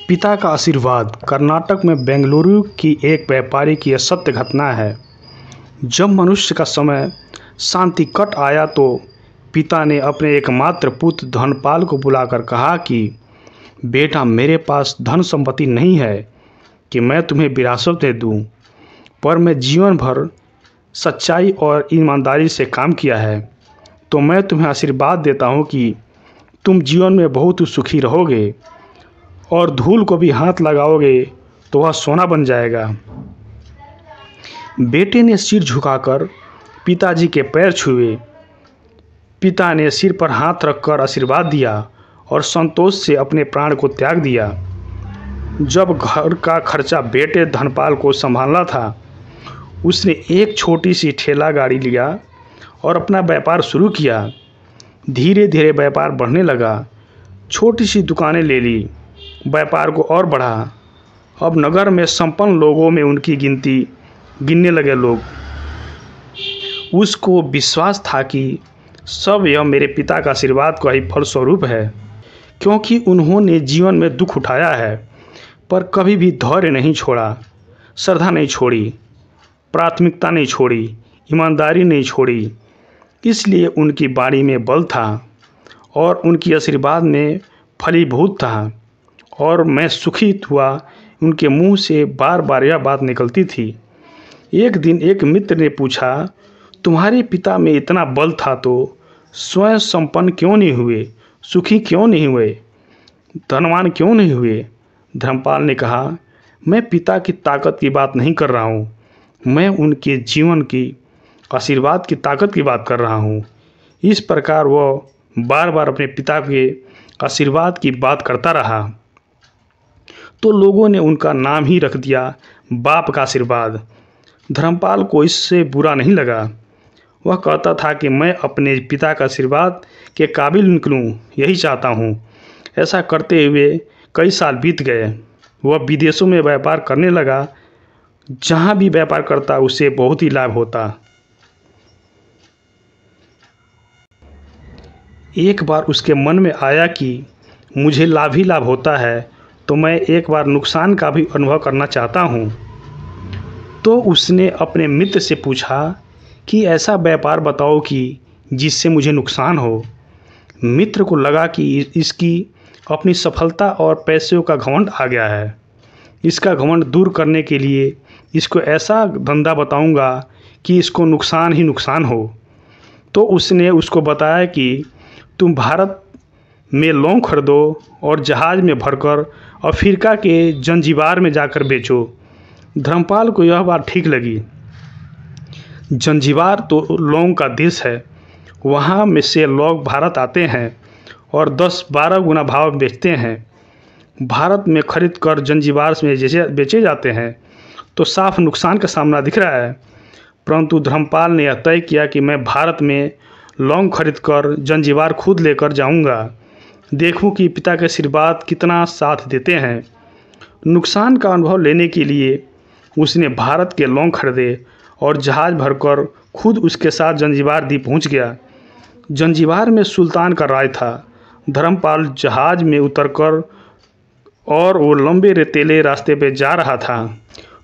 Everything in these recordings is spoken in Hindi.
पिता का आशीर्वाद। कर्नाटक में बेंगलुरु की एक व्यापारी की यह सत्य घटना है। जब मनुष्य का समय शांतिकट आया तो पिता ने अपने एकमात्र पुत्र धनपाल को बुलाकर कहा कि बेटा, मेरे पास धन संपत्ति नहीं है कि मैं तुम्हें विरासत दे दूं, पर मैं जीवन भर सच्चाई और ईमानदारी से काम किया है, तो मैं तुम्हें आशीर्वाद देता हूं कि तुम जीवन में बहुत सुखी रहोगे और धूल को भी हाथ लगाओगे तो वह सोना बन जाएगा। बेटे ने सिर झुकाकर पिताजी के पैर छुए। पिता ने सिर पर हाथ रखकर आशीर्वाद दिया और संतोष से अपने प्राण को त्याग दिया। जब घर का खर्चा बेटे धनपाल को संभालना था, उसने एक छोटी सी ठेला गाड़ी लिया और अपना व्यापार शुरू किया। धीरे धीरे व्यापार बढ़ने लगा। छोटी सी दुकानें ले ली, व्यापार को और बढ़ा। अब नगर में संपन्न लोगों में उनकी गिनने लगे लोग। उसको विश्वास था कि सब यह मेरे पिता का आशीर्वाद का ही फलस्वरूप है, क्योंकि उन्होंने जीवन में दुख उठाया है पर कभी भी धैर्य नहीं छोड़ा, श्रद्धा नहीं छोड़ी, प्राथमिकता नहीं छोड़ी, ईमानदारी नहीं छोड़ी। इसलिए उनकी वाणी में बल था और उनकी आशीर्वाद में फलीभूत था और मैं सुखी हुआ। उनके मुंह से बार बार यह बात निकलती थी। एक दिन एक मित्र ने पूछा, तुम्हारे पिता में इतना बल था तो स्वयं संपन्न क्यों नहीं हुए, सुखी क्यों नहीं हुए, धनवान क्यों नहीं हुए? धर्मपाल ने कहा, मैं पिता की ताकत की बात नहीं कर रहा हूँ, मैं उनके जीवन की आशीर्वाद की ताकत की बात कर रहा हूँ। इस प्रकार वह बार बार अपने पिता के आशीर्वाद की बात करता रहा तो लोगों ने उनका नाम ही रख दिया बाप का आशीर्वाद। धर्मपाल को इससे बुरा नहीं लगा। वह कहता था कि मैं अपने पिता का आशीर्वाद के काबिल निकलूं, यही चाहता हूं। ऐसा करते हुए कई साल बीत गए। वह विदेशों में व्यापार करने लगा। जहां भी व्यापार करता उसे बहुत ही लाभ होता। एक बार उसके मन में आया कि मुझे लाभ ही लाभ होता है, तो मैं एक बार नुकसान का भी अनुभव करना चाहता हूँ। तो उसने अपने मित्र से पूछा कि ऐसा व्यापार बताओ कि जिससे मुझे नुकसान हो। मित्र को लगा कि इसकी अपनी सफलता और पैसों का घमंड आ गया है। इसका घमंड दूर करने के लिए इसको ऐसा धंधा बताऊंगा कि इसको नुकसान ही नुकसान हो। तो उसने उसको बताया कि तुम भारत में लौंग खरीदो और जहाज़ में भरकर अफ्रीका के जंजीबार में जाकर बेचो। धर्मपाल को यह बात ठीक लगी। जंजीबार तो लौंग का देश है। वहाँ में से लोग भारत आते हैं और 10-12 गुना भाव में बेचते हैं। भारत में खरीद कर जंजीबार में जैसे बेचे जाते हैं तो साफ नुकसान का सामना दिख रहा है। परंतु धर्मपाल ने यह तय किया कि मैं भारत में लौंग खरीद कर जंजीबार खुद लेकर जाऊंगा, देखूं कि पिता के आशीर्वाद कितना साथ देते हैं। नुकसान का अनुभव लेने के लिए उसने भारत के लौंग खरीदे और जहाज़ भरकर खुद उसके साथ जंजीबार द्वीप पहुंच गया। जंजीबार में सुल्तान का राज था। धर्मपाल जहाज़ में उतरकर और वो लंबे रेतीले रास्ते पे जा रहा था।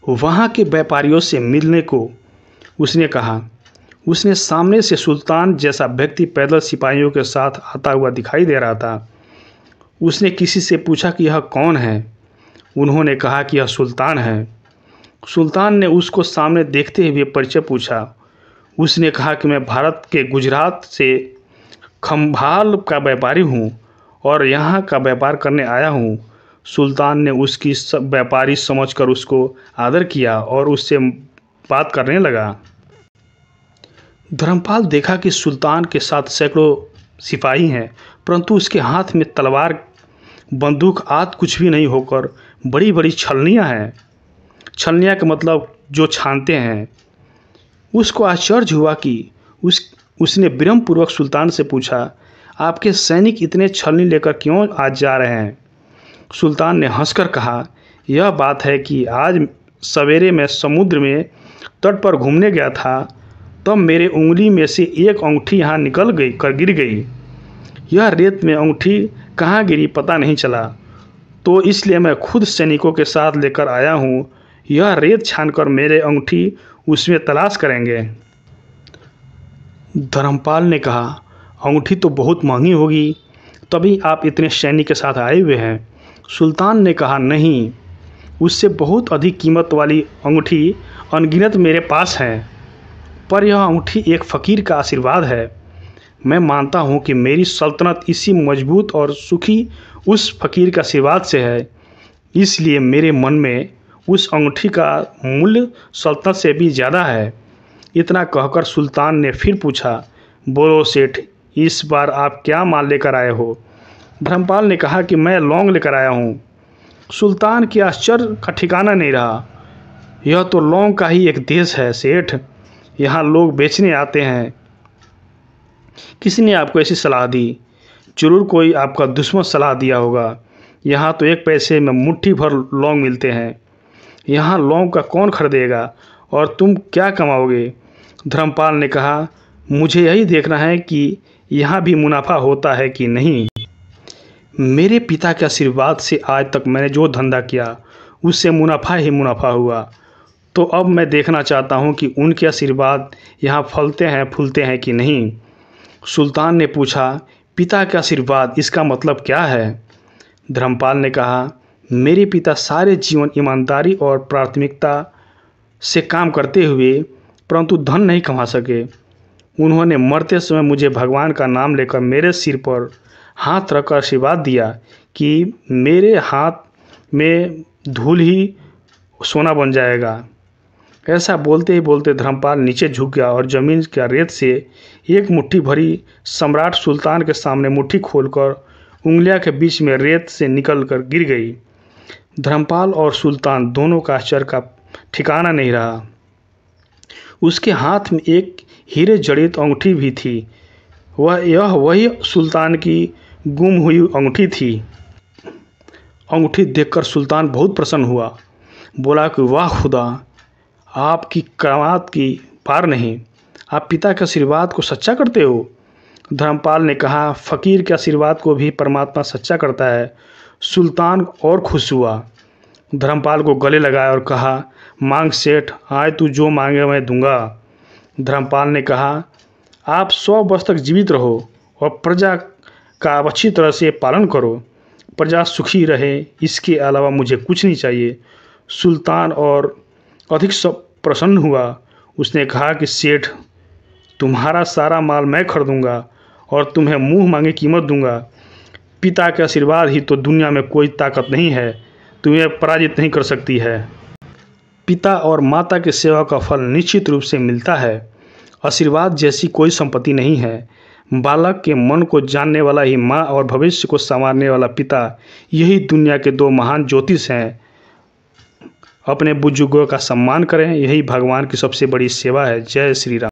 वहाँ के व्यापारियों से मिलने को उसने कहा। उसने सामने से सुल्तान जैसा व्यक्ति पैदल सिपाहियों के साथ आता हुआ दिखाई दे रहा था। उसने किसी से पूछा कि यह कौन है। उन्होंने कहा कि यह सुल्तान है। सुल्तान ने उसको सामने देखते हुए परिचय पूछा। उसने कहा कि मैं भारत के गुजरात से खंभाल का व्यापारी हूँ और यहाँ का व्यापार करने आया हूँ। सुल्तान ने उसकी व्यापारी समझकर उसको आदर किया और उससे बात करने लगा। धर्मपाल देखा कि सुल्तान के साथ सैकड़ों सिपाही हैं, परंतु उसके हाथ में तलवार, बंदूक आदि कुछ भी नहीं होकर बड़ी बड़ी छलनियाँ हैं। छलनियाँ का मतलब जो छानते हैं। उसको आश्चर्य हुआ कि उसने विनम्रपूर्वक सुल्तान से पूछा, आपके सैनिक इतने छलनी लेकर क्यों आज जा रहे हैं? सुल्तान ने हंसकर कहा, यह बात है कि आज सवेरे मैं समुद्र में तट पर घूमने गया था, तब मेरे उंगली में से एक अंगूठी यहाँ निकल गई कर गिर गई। यह रेत में अंगूठी कहाँ गिरी पता नहीं चला। तो इसलिए मैं खुद सैनिकों के साथ लेकर आया हूँ। यह रेत छानकर मेरे अंगूठी उसमें तलाश करेंगे। धर्मपाल ने कहा, अंगूठी तो बहुत महंगी होगी, तभी आप इतने सैनिक के साथ आए हुए हैं। सुल्तान ने कहा, नहीं, उससे बहुत अधिक कीमत वाली अंगूठी अनगिनत मेरे पास है, पर यह अंगूठी एक फ़कीर का आशीर्वाद है। मैं मानता हूँ कि मेरी सल्तनत इसी मजबूत और सुखी उस फ़कीर के आशीर्वाद से है। इसलिए मेरे मन में उस अंगूठी का मूल्य सल्तनत से भी ज़्यादा है। इतना कहकर सुल्तान ने फिर पूछा, बोलो सेठ, इस बार आप क्या माल लेकर आए हो? धर्मपाल ने कहा कि मैं लौंग लेकर आया हूँ। सुल्तान के आश्चर्य का ठिकाना नहीं रहा। यह तो लौंग का ही एक देश है सेठ, यहाँ लोग बेचने आते हैं। किसी ने आपको ऐसी सलाह दी? जरूर कोई आपका दुश्मन सलाह दिया होगा। यहाँ तो 1 पैसे में मुट्ठी भर लौंग मिलते हैं। यहाँ लौंग का कौन खरीदेगा और तुम क्या कमाओगे? धर्मपाल ने कहा, मुझे यही देखना है कि यहाँ भी मुनाफा होता है कि नहीं। मेरे पिता के आशीर्वाद से आज तक मैंने जो धंधा किया उससे मुनाफा ही मुनाफा हुआ। तो अब मैं देखना चाहता हूँ कि उनके आशीर्वाद यहाँ फलते हैं फूलते हैं कि नहीं। सुल्तान ने पूछा, पिता के आशीर्वाद, इसका मतलब क्या है? धर्मपाल ने कहा, मेरे पिता सारे जीवन ईमानदारी और प्राथमिकता से काम करते हुए परंतु धन नहीं कमा सके। उन्होंने मरते समय मुझे भगवान का नाम लेकर मेरे सिर पर हाथ रखकर आशीर्वाद दिया कि मेरे हाथ में धूल ही सोना बन जाएगा। ऐसा बोलते ही बोलते धर्मपाल नीचे झुक गया और ज़मीन का रेत से एक मुट्ठी भरी सम्राट सुल्तान के सामने मुट्ठी खोलकर उंगलियां के बीच में रेत से निकलकर गिर गई। धर्मपाल और सुल्तान दोनों का आश्चर्य का ठिकाना नहीं रहा। उसके हाथ में एक हीरे जड़ित अंगूठी भी थी। यह वही सुल्तान की गुम हुई अंगूठी थी। अंगूठी देखकर सुल्तान बहुत प्रसन्न हुआ। बोला कि वाह खुदा, आपकी करामात की पार नहीं। आप पिता के आशीर्वाद को सच्चा करते हो। धर्मपाल ने कहा, फ़कीर के आशीर्वाद को भी परमात्मा सच्चा करता है। सुल्तान और खुश हुआ। धर्मपाल को गले लगाया और कहा, मांग सेठ, आज तू जो मांगे मैं दूंगा। धर्मपाल ने कहा, आप 100 वर्ष तक जीवित रहो और प्रजा का अच्छी तरह से पालन करो। प्रजा सुखी रहे, इसके अलावा मुझे कुछ नहीं चाहिए। सुल्तान और अधिक प्रसन्न हुआ। उसने कहा कि सेठ, तुम्हारा सारा माल मैं खरीदूंगा और तुम्हें मुंह मांगी कीमत दूंगा। पिता के आशीर्वाद ही तो दुनिया में कोई ताकत नहीं है, तुम्हें पराजित नहीं कर सकती है। पिता और माता की सेवा का फल निश्चित रूप से मिलता है। आशीर्वाद जैसी कोई संपत्ति नहीं है। बालक के मन को जानने वाला ही माँ और भविष्य को संवारने वाला पिता, यही दुनिया के 2 महान ज्योतिष हैं। अपने बुजुर्गों का सम्मान करें, यही भगवान की सबसे बड़ी सेवा है। जय श्री राम।